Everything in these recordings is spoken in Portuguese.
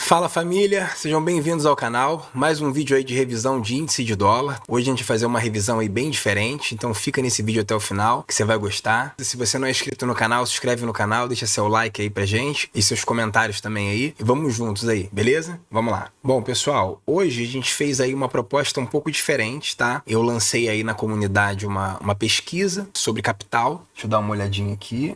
Fala família, sejam bem-vindos ao canal, mais um vídeo aí de revisão de índice de dólar. Hoje a gente vai fazer uma revisão aí bem diferente, então fica nesse vídeo até o final, que você vai gostar. Se você não é inscrito no canal, se inscreve no canal, deixa seu like aí pra gente e seus comentários também aí. E vamos juntos aí, beleza? Vamos lá. Bom, pessoal, hoje a gente fez aí uma proposta um pouco diferente, tá? Eu lancei aí na comunidade uma pesquisa sobre capital. Deixa eu dar uma olhadinha aqui,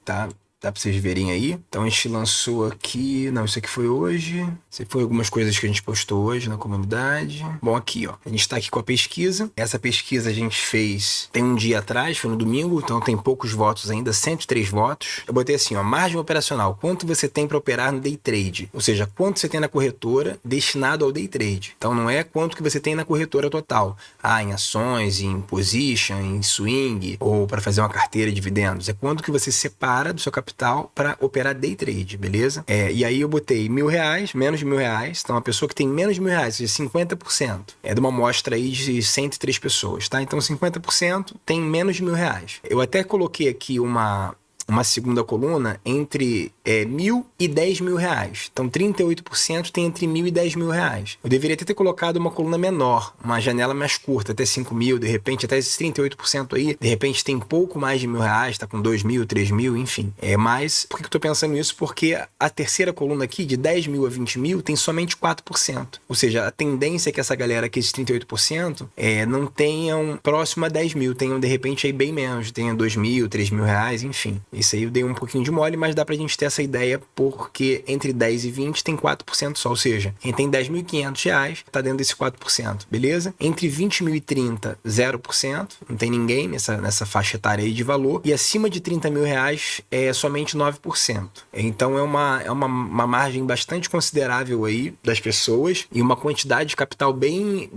tá? Dá pra vocês verem aí. Então a gente lançou aqui... Não, isso aqui foi hoje. Isso foi algumas coisas que a gente postou hoje na comunidade. Bom, aqui, ó. A gente tá aqui com a pesquisa. Essa pesquisa a gente fez tem um dia atrás, foi no domingo. Então tem poucos votos ainda, 103 votos. Eu botei assim, ó. Margem operacional. Quanto você tem pra operar no day trade? Ou seja, quanto você tem na corretora destinado ao day trade. Então não é quanto que você tem na corretora total. Em ações, em position, em swing, ou para fazer uma carteira de dividendos. É quanto que você separa do seu capital para operar day trade, beleza? E aí eu botei R$1.000, menos de R$1.000. Então, a pessoa que tem menos de R$1.000, ou seja, 50%, é de uma amostra aí de 103 pessoas, tá? Então, 50% tem menos de R$1.000. Eu até coloquei aqui uma segunda coluna entre R$1.000 e R$10.000. Então, 38% tem entre R$1.000 e R$10.000. Eu deveria ter colocado uma coluna menor, uma janela mais curta, até 5.000, de repente, até esses 38% aí, de repente tem pouco mais de R$1.000, tá com 2.000, 3.000, enfim. Mas, por que eu tô pensando nisso? Porque a terceira coluna aqui, de 10.000 a 20.000, tem somente 4%. Ou seja, a tendência é que essa galera aqui, esses 38%, não tenham próximo a 10.000, tenham, de repente, aí bem menos, tenham 2.000, 3.000 reais, enfim. Isso aí eu dei um pouquinho de mole, mas dá pra gente ter essa ideia porque entre 10 e 20 tem 4% só, ou seja, quem tem R$10.500 tá dentro desse 4%, beleza? Entre 20.000 e 30, 0%, não tem ninguém nessa faixa etária aí de valor, e acima de R$30.000 é somente 9%. Então é uma margem bastante considerável aí das pessoas e uma quantidade de capital bem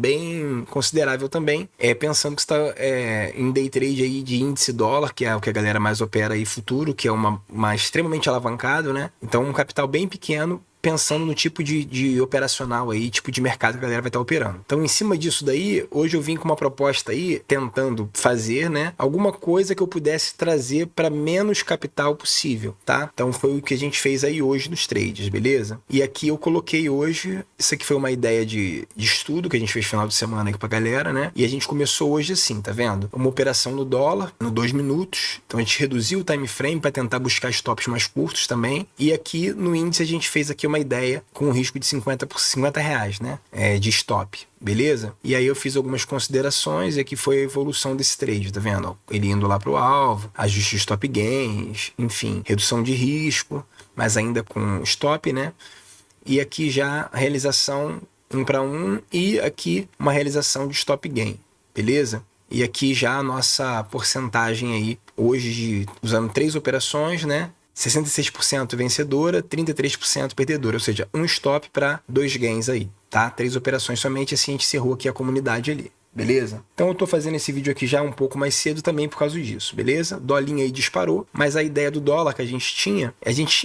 considerável também, pensando que está em day trade aí de índice dólar, que é o que a galera mais opera aí futuro, que é uma extremamente alavancado, né? Então, um capital bem pequeno, pensando no tipo de operacional aí, tipo de mercado que a galera vai estar operando. Então, em cima disso daí, hoje eu vim com uma proposta aí, tentando fazer, né, alguma coisa que eu pudesse trazer para menos capital possível, tá? Então, foi o que a gente fez aí hoje nos trades, beleza? E aqui eu coloquei hoje, isso aqui foi uma ideia de estudo que a gente fez no final de semana aqui pra galera, né? E a gente começou hoje assim, tá vendo? Uma operação no dólar, no 2 minutos. Então, a gente reduziu o time frame para tentar buscar stops mais curtos também. E aqui no índice a gente fez aqui uma ideia com um risco de 50 por R$50, né? De stop, beleza? E aí eu fiz algumas considerações e aqui foi a evolução desse trade, tá vendo? Ele indo lá pro alvo, ajuste de stop gains, enfim, redução de risco, mas ainda com stop, né? E aqui já a realização 1 para 1 e aqui uma realização de stop gain, beleza? E aqui já a nossa porcentagem aí, hoje usando 3 operações, né? 66% vencedora, 33% perdedora, ou seja, um stop para 2 gains aí, tá? 3 operações somente, assim a gente encerrou aqui a comunidade ali, beleza? Então eu tô fazendo esse vídeo aqui já um pouco mais cedo também por causa disso, beleza? Dolinha aí disparou, mas a ideia do dólar que a gente tinha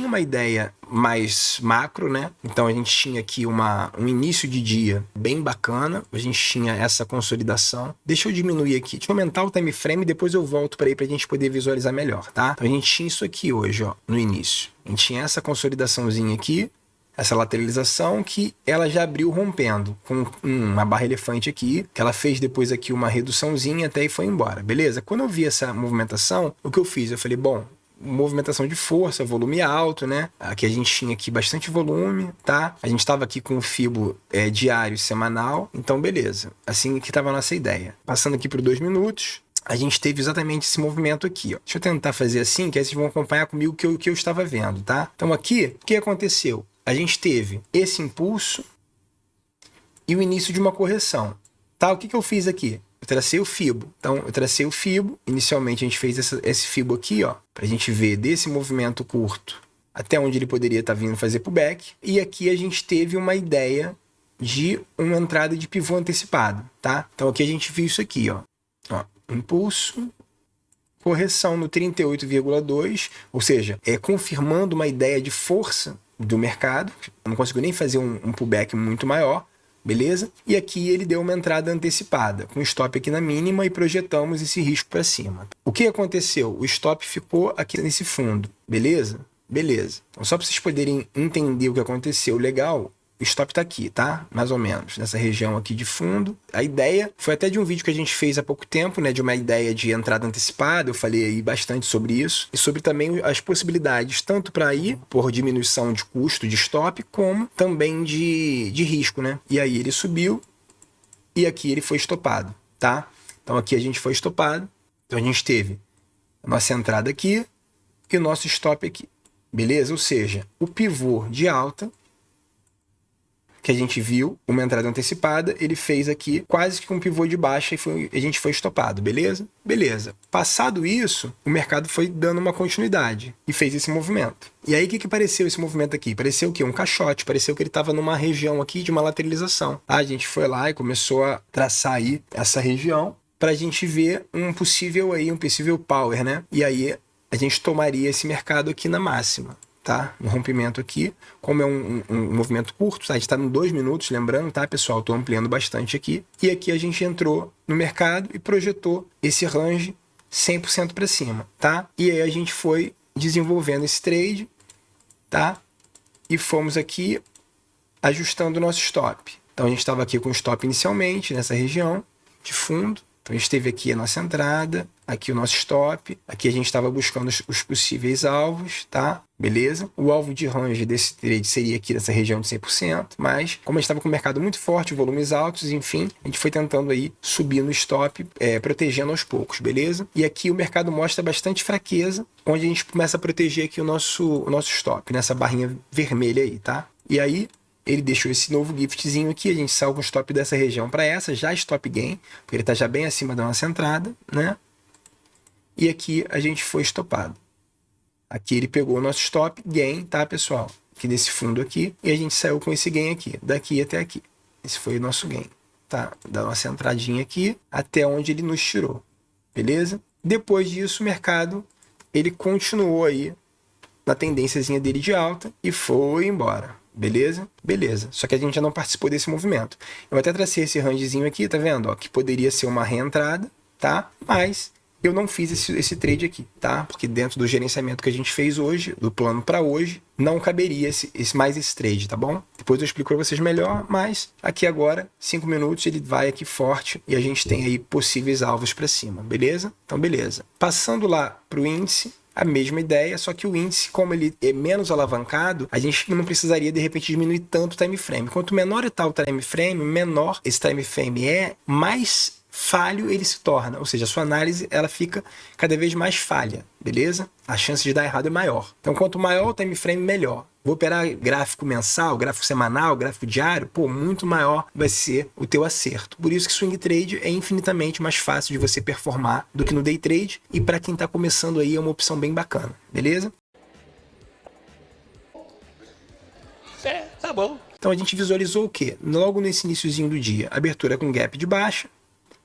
uma ideia mais macro, né? Então a gente tinha aqui um início de dia bem bacana, a gente tinha essa consolidação. Deixa eu diminuir aqui, deixa eu aumentar o time frame e depois eu volto para aí pra gente poder visualizar melhor, tá? Então a gente tinha isso aqui hoje, ó, no início. A gente tinha essa consolidaçãozinha aqui, essa lateralização que ela já abriu rompendo com uma barra elefante aqui, que ela fez depois aqui uma reduçãozinha até e foi embora, beleza? Quando eu vi essa movimentação, o que eu fiz? Eu falei, bom, movimentação de força, volume alto, né? Aqui a gente tinha aqui bastante volume, tá? A gente estava aqui com o FIBO diário, semanal, então beleza. Assim que estava a nossa ideia. Passando aqui para 2 minutos, a gente teve exatamente esse movimento aqui, ó. Deixa eu tentar fazer assim, que aí vocês vão acompanhar comigo o que eu estava vendo, tá? Então aqui, o que aconteceu? A gente teve esse impulso e o início de uma correção, tá? O que eu fiz aqui? Eu tracei o FIBO. Então, eu tracei o FIBO. Inicialmente, a gente fez esse FIBO aqui, ó, pra gente ver desse movimento curto até onde ele poderia estar vindo fazer pullback. E aqui a gente teve uma ideia de uma entrada de pivô antecipado, tá? Então, aqui a gente viu isso aqui, ó. Impulso, correção no 38,2, ou seja, confirmando uma ideia de força do mercado. Não conseguiu nem fazer um pullback muito maior, beleza? E aqui ele deu uma entrada antecipada, com stop aqui na mínima e projetamos esse risco para cima. O que aconteceu? O stop ficou aqui nesse fundo, beleza? Beleza. Então, só para vocês poderem entender o que aconteceu legal, o stop tá aqui, tá? Mais ou menos, nessa região aqui de fundo. A ideia foi até de um vídeo que a gente fez há pouco tempo, né? De uma ideia de entrada antecipada. Eu falei aí bastante sobre isso. E sobre também as possibilidades, tanto para ir por diminuição de custo de stop, como também de risco, né? E aí ele subiu e aqui ele foi estopado, tá? Então aqui a gente foi estopado. Então a gente teve a nossa entrada aqui e o nosso stop aqui. Beleza? Ou seja, o pivô de alta que a gente viu, uma entrada antecipada, ele fez aqui quase que um pivô de baixa e a gente foi estopado, beleza? Beleza. Passado isso, o mercado foi dando uma continuidade e fez esse movimento. E aí, o que pareceu esse movimento aqui? Pareceu o quê? Um caixote, pareceu que ele estava numa região aqui de uma lateralização. A gente foi lá e começou a traçar aí essa região para a gente ver um possível power, né? E aí, a gente tomaria esse mercado aqui na máxima. Tá? Um rompimento aqui, como é um movimento curto, tá? A gente está em 2 minutos, lembrando, tá, pessoal? Estou ampliando bastante aqui. E aqui a gente entrou no mercado e projetou esse range 100% para cima, tá? E aí a gente foi desenvolvendo esse trade, tá? E fomos aqui ajustando o nosso stop. Então a gente estava aqui com o stop inicialmente, nessa região de fundo. Então a gente teve aqui a nossa entrada, aqui o nosso stop, aqui a gente estava buscando os possíveis alvos, tá? Beleza? O alvo de range desse trade seria aqui nessa região de 100%, mas como a gente estava com o mercado muito forte, volumes altos, enfim, a gente foi tentando aí subir no stop, protegendo aos poucos, beleza? E aqui o mercado mostra bastante fraqueza, onde a gente começa a proteger aqui o nosso stop, nessa barrinha vermelha aí, tá? E aí, ele deixou esse novo giftzinho aqui, a gente saiu com o stop dessa região para essa, já stop gain, porque ele está já bem acima da nossa entrada, né? E aqui a gente foi estopado. Aqui ele pegou o nosso stop gain, tá, pessoal? Aqui nesse fundo aqui, e a gente saiu com esse gain aqui, daqui até aqui. Esse foi o nosso gain, tá? Da nossa entradinha aqui até onde ele nos tirou, beleza? Depois disso, o mercado, ele continuou aí na tendênciazinha dele de alta e foi embora. Beleza? Beleza. Só que a gente já não participou desse movimento. Eu até tracei esse rangezinho aqui, tá vendo? Ó, que poderia ser uma reentrada, tá? Mas eu não fiz esse trade aqui, tá? Porque dentro do gerenciamento que a gente fez hoje, do plano para hoje, não caberia esse trade, tá bom? Depois eu explico para vocês melhor, mas aqui agora, 5 minutos, ele vai aqui forte e a gente tem aí possíveis alvos para cima, beleza? Então, beleza. Passando lá para o índice, a mesma ideia, só que o índice, como ele é menos alavancado, a gente não precisaria, de repente, diminuir tanto o time frame. Quanto menor está o time frame, menor esse time frame é, mais falho ele se torna. Ou seja, a sua análise ela fica cada vez mais falha, beleza? A chance de dar errado é maior. Então, quanto maior o time frame, melhor. Vou operar gráfico mensal, gráfico semanal, gráfico diário, pô, muito maior vai ser o teu acerto. Por isso que swing trade é infinitamente mais fácil de você performar do que no day trade, e para quem está começando aí é uma opção bem bacana, beleza? Tá bom. Então a gente visualizou o quê? Logo nesse iniciozinho do dia, abertura com gap de baixa,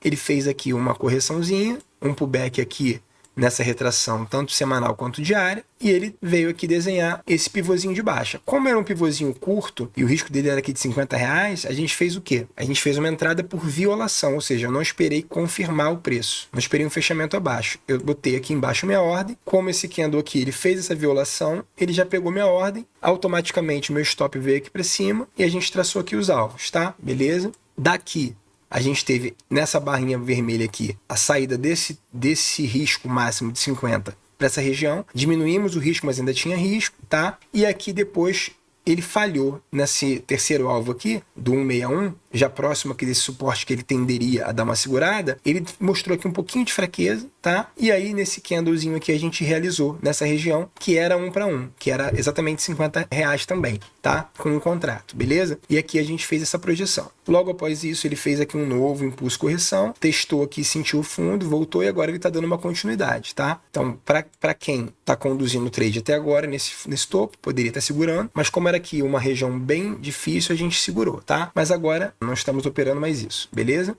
ele fez aqui uma correçãozinha, um pullback aqui nessa retração, tanto semanal quanto diária, e ele veio aqui desenhar esse pivôzinho de baixa. Como era um pivôzinho curto, e o risco dele era aqui de R$50, a gente fez o quê? A gente fez uma entrada por violação, ou seja, eu não esperei confirmar o preço, não esperei um fechamento abaixo. Eu botei aqui embaixo minha ordem, como esse candle aqui, ele fez essa violação, ele já pegou minha ordem, automaticamente meu stop veio aqui para cima, e a gente traçou aqui os alvos, tá? Beleza? Daqui, a gente teve nessa barrinha vermelha aqui a saída desse risco máximo de 50 para essa região. Diminuímos o risco, mas ainda tinha risco, tá? E aqui depois ele falhou nesse terceiro alvo aqui, do 161, já próximo aqui desse suporte que ele tenderia a dar uma segurada, ele mostrou aqui um pouquinho de fraqueza, tá? E aí nesse candlezinho aqui a gente realizou nessa região, que era 1 para 1, que era exatamente R$50 também, tá? Com um contrato, beleza? E aqui a gente fez essa projeção. Logo após isso, ele fez aqui um novo impulso correção, testou aqui, sentiu o fundo, voltou e agora ele está dando uma continuidade, tá? Então, para quem está conduzindo o trade até agora, nesse topo, poderia estar segurando, mas como era aqui uma região bem difícil, a gente segurou, tá? Mas agora não estamos operando mais isso, beleza?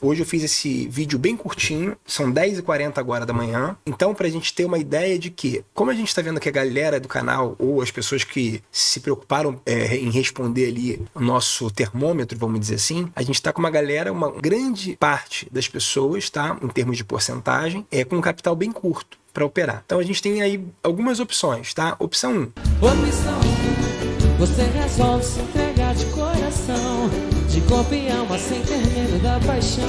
Hoje eu fiz esse vídeo bem curtinho, são 10h40 agora da manhã. Então, pra gente ter uma ideia de que, como a gente tá vendo que a galera do canal, ou as pessoas que se preocuparam em responder ali o nosso termômetro, vamos dizer assim, a gente tá com uma galera, uma grande parte das pessoas, tá? Em termos de porcentagem, com um capital bem curto para operar. Então a gente tem aí algumas opções, tá? Opção 1. Opção 1. Você resolve se entregar de coração, de corpo e alma, sem ter medo da paixão,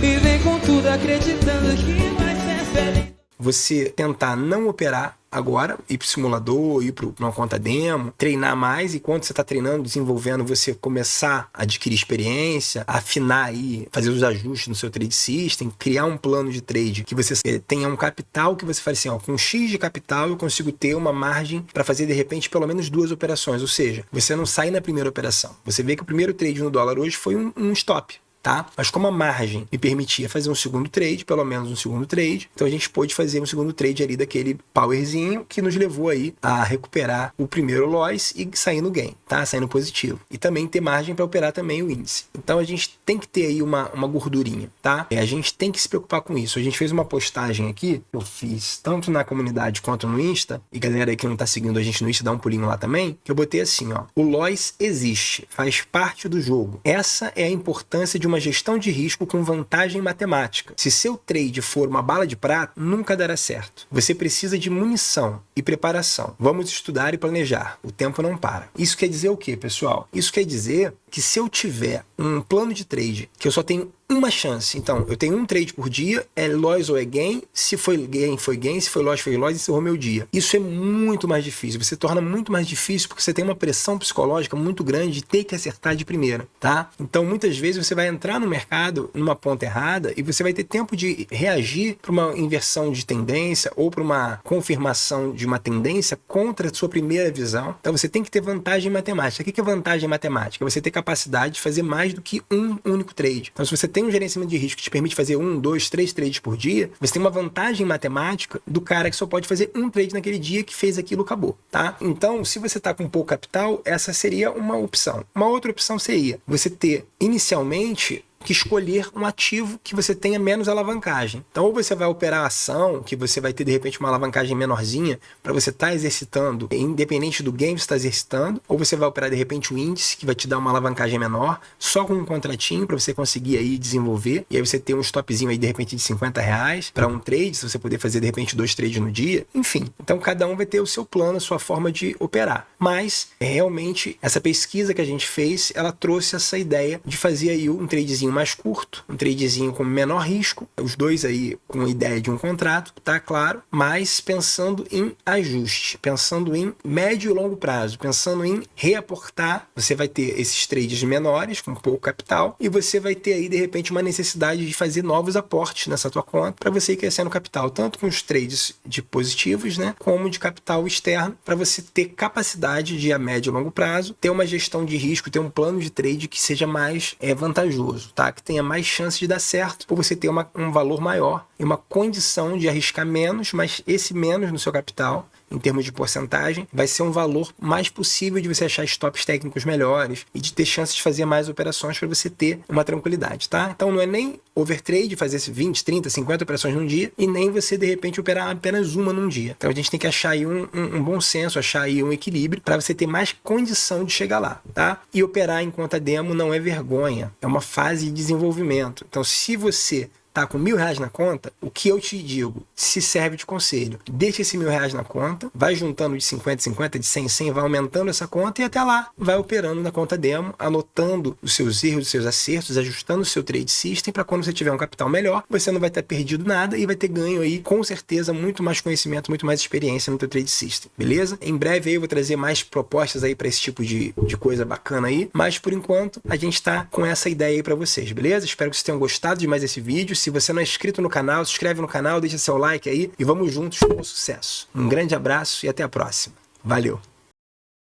e vem com tudo acreditando que vai ser feliz. Você tentar não operar agora, ir para o simulador, ir para uma conta demo, treinar mais, e enquanto você está treinando, desenvolvendo, você começar a adquirir experiência, afinar aí, fazer os ajustes no seu trade system, criar um plano de trade que você tenha um capital que você fale assim, ó, com X de capital eu consigo ter uma margem para fazer de repente pelo menos 2 operações, ou seja, você não sai na primeira operação. Você vê que o primeiro trade no dólar hoje foi um stop. Tá? Mas como a margem me permitia fazer um segundo trade, pelo menos um segundo trade, então a gente pôde fazer um segundo trade ali daquele powerzinho que nos levou aí a recuperar o primeiro loss e sair no gain, tá? Sair no positivo. E também ter margem para operar também o índice. Então a gente tem que ter aí uma gordurinha, tá? A gente tem que se preocupar com isso. A gente fez uma postagem aqui, eu fiz tanto na comunidade quanto no Insta, e galera aí que não tá seguindo a gente no Insta, dá um pulinho lá também, que eu botei assim, ó, o loss existe, faz parte do jogo. Essa é a importância de uma gestão de risco com vantagem matemática. Se seu trade for uma bala de prata, nunca dará certo. Você precisa de munição e preparação. Vamos estudar e planejar. O tempo não para. Isso quer dizer o quê, pessoal? Isso quer dizer que se eu tiver um plano de trade que eu só tenho uma chance, então eu tenho um trade por dia, é loss ou é gain, se foi gain, foi gain, se foi loss, foi loss, encerrou meu dia. Isso é muito mais difícil, você torna muito mais difícil porque você tem uma pressão psicológica muito grande de ter que acertar de primeira, tá? Então muitas vezes você vai entrar no mercado numa ponta errada e você vai ter tempo de reagir para uma inversão de tendência ou para uma confirmação de uma tendência contra a sua primeira visão. Então você tem que ter vantagem matemática. O que é vantagem matemática? Você ter capacidade de fazer mais do que um único trade. Então se você tem um gerenciamento de risco que te permite fazer 1, 2, 3 trades por dia, você tem uma vantagem matemática do cara que só pode fazer um trade naquele dia, que fez aquilo, acabou, tá? Então, se você está com pouco capital, essa seria uma opção. Uma outra opção seria você ter, inicialmente, que escolher um ativo que você tenha menos alavancagem. Então, ou você vai operar a ação, que você vai ter, de repente, uma alavancagem menorzinha para você estar exercitando, independente do game que você está exercitando, ou você vai operar, de repente, o índice, que vai te dar uma alavancagem menor, só com um contratinho para você conseguir aí desenvolver, e aí você ter um stopzinho aí, de repente, de R$50 para um trade, se você puder fazer, de repente, 2 trades no dia, enfim. Então, cada um vai ter o seu plano, a sua forma de operar. Mas, realmente, essa pesquisa que a gente fez, ela trouxe essa ideia de fazer aí um tradezinho mais curto, um tradezinho com menor risco, os dois aí com a ideia de um contrato, tá claro, mas pensando em ajuste, pensando em médio e longo prazo, pensando em reaportar, você vai ter esses trades menores, com pouco capital, e você vai ter aí, de repente, uma necessidade de fazer novos aportes nessa tua conta, para você ir crescendo capital, tanto com os trades de positivos, né, como de capital externo, para você ter capacidade de, a médio e longo prazo, ter uma gestão de risco, ter um plano de trade que seja mais vantajoso, tá? Que tenha mais chance de dar certo, por você ter um valor maior e uma condição de arriscar menos, mas esse menos no seu capital, em termos de porcentagem, vai ser um valor mais possível de você achar stops técnicos melhores e de ter chance de fazer mais operações para você ter uma tranquilidade, tá? Então não é nem overtrade, fazer 20, 30, 50 operações num dia, e nem você, de repente, operar apenas uma num dia. Então a gente tem que achar aí um bom senso, achar aí um equilíbrio para você ter mais condição de chegar lá, tá? E operar em conta demo não é vergonha, é uma fase de desenvolvimento. Então se você tá com R$1.000 na conta, o que eu te digo, se serve de conselho, deixa esse R$1.000 na conta, vai juntando de 50, 50, de 100, 100, vai aumentando essa conta e até lá vai operando na conta demo, anotando os seus erros, os seus acertos, ajustando o seu trade system para quando você tiver um capital melhor, você não vai ter perdido nada e vai ter ganho aí, com certeza, muito mais conhecimento, muito mais experiência no teu trade system, beleza? Em breve aí eu vou trazer mais propostas aí para esse tipo de coisa bacana aí, mas por enquanto a gente tá com essa ideia aí para vocês, beleza? Espero que vocês tenham gostado de mais esse vídeo. Se você não é inscrito no canal, se inscreve no canal, deixa seu like aí e vamos juntos com o sucesso. Um grande abraço e até a próxima. Valeu!